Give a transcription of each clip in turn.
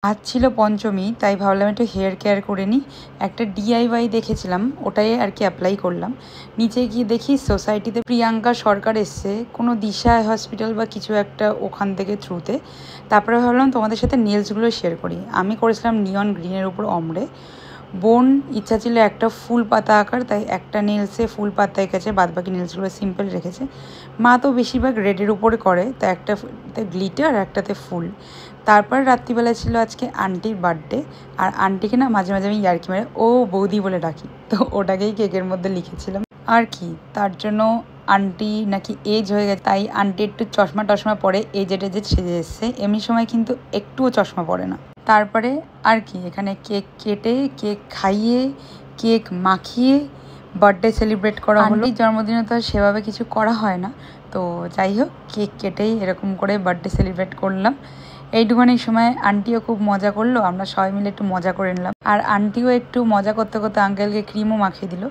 আজ ছিল পঞ্চমী, তাই ভাবলাম একটু হেয়ার কেয়ার করে নিই। একটা DIY দেখেছিলাম, ওটাই আর কি অ্যাপ্লাই করলাম। নিচে গিয়ে দেখি সোসাইটিতে প্রিয়াঙ্কা সরকার এসছে, কোনো দিশা হসপিটাল বা কিছু একটা ওখান থেকে থ্রুতে। তারপরে ভাবলাম তোমাদের সাথে নেলসগুলো শেয়ার করি। আমি করেছিলাম নিয়ন গ্রিনের উপর অমরে। বোন ইচ্ছা ছিল একটা ফুল পাতা আঁকার, তাই একটা নেলসে ফুল পাতা এঁকেছে, বাদবাকি নেলসগুলো সিম্পল রেখেছে। মা তো বেশিরভাগ রেডের উপরে করে, তো একটাতে গ্লিটার একটাতে ফুল। তারপর রাত্রিবেলা ছিল আজকে আন্টির বার্থডে, আর আন্টিকে না মাঝে মাঝে আমি ইয়ার্কি মেরে ও বৌদি বলে ডাকি, তো ওটাকেই কেকের মধ্যে লিখেছিলাম আর কি। তার জন্য আন্টি নাকি এজ হয়ে গেছে, তাই আন্টি একটু চশমা টশমা পরে এজেড সেজে এসছে। এমনি সময় কিন্তু একটুও চশমা পরে না। তারপরে আর কি এখানে কেক কেটে, কেক খাইয়ে, কেক মাখিয়ে বার্থডে সেলিব্রেট করা হলো। জন্মদিনে তো সেভাবে কিছু করা হয় না, তো যাই হোক কেক কেটেই এরকম করে বার্থডে সেলিব্রেট করলাম। এইটুখানি সময় আন্টিও খুব মজা করলো, আমরা সবাই মিলে একটু মজা করে নিলাম। আর আন্টিও একটু মজা করতে করতে আঙ্কেলকে ক্রিমও মাখিয়ে দিল।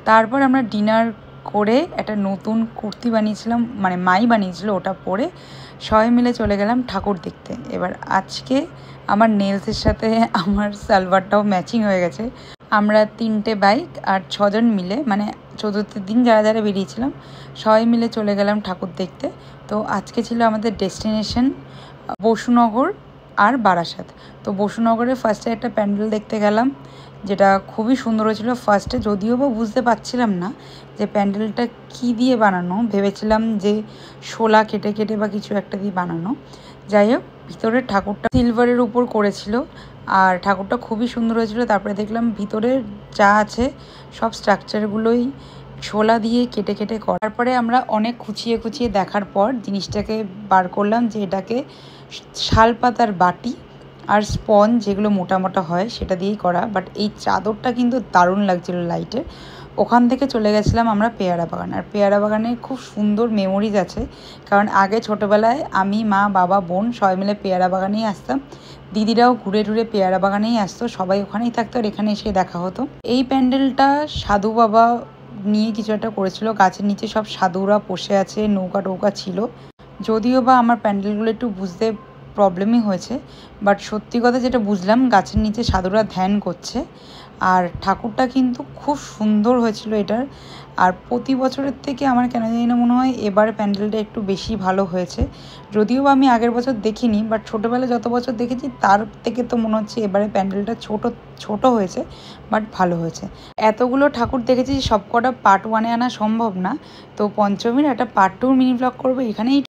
তারপর আমরা ডিনার করে একটা নতুন কুর্তি বানিয়েছিলাম, মানে মাই বানিয়েছিল, ওটা পরে সবাই মিলে চলে গেলাম ঠাকুর দেখতে। এবার আজকে আমার নেলসের সাথে আমার সালোয়ারটাও ম্যাচিং হয়ে গেছে। আমরা 3টে বাইক আর 6জন মিলে, মানে চতুর্থের দিন যারা যারা বেরিয়েছিলাম সবাই মিলে চলে গেলাম ঠাকুর দেখতে। তো আজকে ছিল আমাদের ডেস্টিনেশন বসুনগর আর বারাসাত। তো বসুনগরে ফার্স্টে একটা প্যান্ডেল দেখতে গেলাম, যেটা খুবই সুন্দর হয়েছিল। ফার্স্টে যদিও বা বুঝতে পারছিলাম না যে প্যান্ডেলটা কী দিয়ে বানানো, ভেবেছিলাম যে শোলা কেটে কেটে বা কিছু একটা দিয়ে বানানো। যাই হোক, ভিতরের ঠাকুরটা সিলভারের উপর করেছিল আর ঠাকুরটা খুবই সুন্দর হয়েছিল। তারপরে দেখলাম ভিতরের যা আছে সব স্ট্রাকচারগুলোই শোলা দিয়ে কেটে কেটে করা। তারপরে আমরা অনেক খুঁচিয়ে খুঁচিয়ে দেখার পর জিনিসটাকে বার করলাম যে এটাকে শালপাতার বাটি আর স্পঞ্জ যেগুলো মোটা মোটা হয় সেটা দিয়েই করা। বাট এই চাদরটা কিন্তু দারুণ লাগছিল লাইটের। ওখান থেকে চলে গেছিলাম আমরা পেয়ারা বাগান। আর পেয়ারা বাগানে খুব সুন্দর মেমোরিজ আছে, কারণ আগে ছোটোবেলায় আমি, মা, বাবা, বোন সবাই মিলে পেয়ারা বাগানেই আসতাম। দিদিরাও ঘুরে ঘুরে পেয়ারা বাগানেই আসতো, সবাই ওখানেই থাকতো আর এখানে এসে দেখা হতো। এই প্যান্ডেলটা সাধু বাবা নিয়ে কিছু একটা করেছিল, গাছের নিচে সব সাধুরা বসে আছে, নৌকা টৌকা ছিল। যদিও বা আমার প্যান্ডেলগুলো একটু বুঝতে প্রবলেমই হয়েছে, বাট সত্যি কথা যেটা বুঝলাম, গাছের নিচে সাধুরা ধ্যান করছে। আর ঠাকুরটা কিন্তু খুব সুন্দর হয়েছিল এটার। আর প্রতি বছরের থেকে আমার কেন জানি না মনে হয় এবার প্যান্ডেলটা একটু বেশি ভালো হয়েছে। যদিও বা আমি আগের বছর দেখিনি, বাট ছোটোবেলায় যত বছর দেখেছি তার থেকে তো মনে হচ্ছে এবারে প্যান্ডেলটা ছোট হয়েছে, বাট ভালো হয়েছে। এতগুলো ঠাকুর দেখেছি, সব কটা পার্ট 1-এ আনা সম্ভব না, তো পঞ্চমীর একটা পার্ট 2 মিনি ব্লগ করবো এখানেই।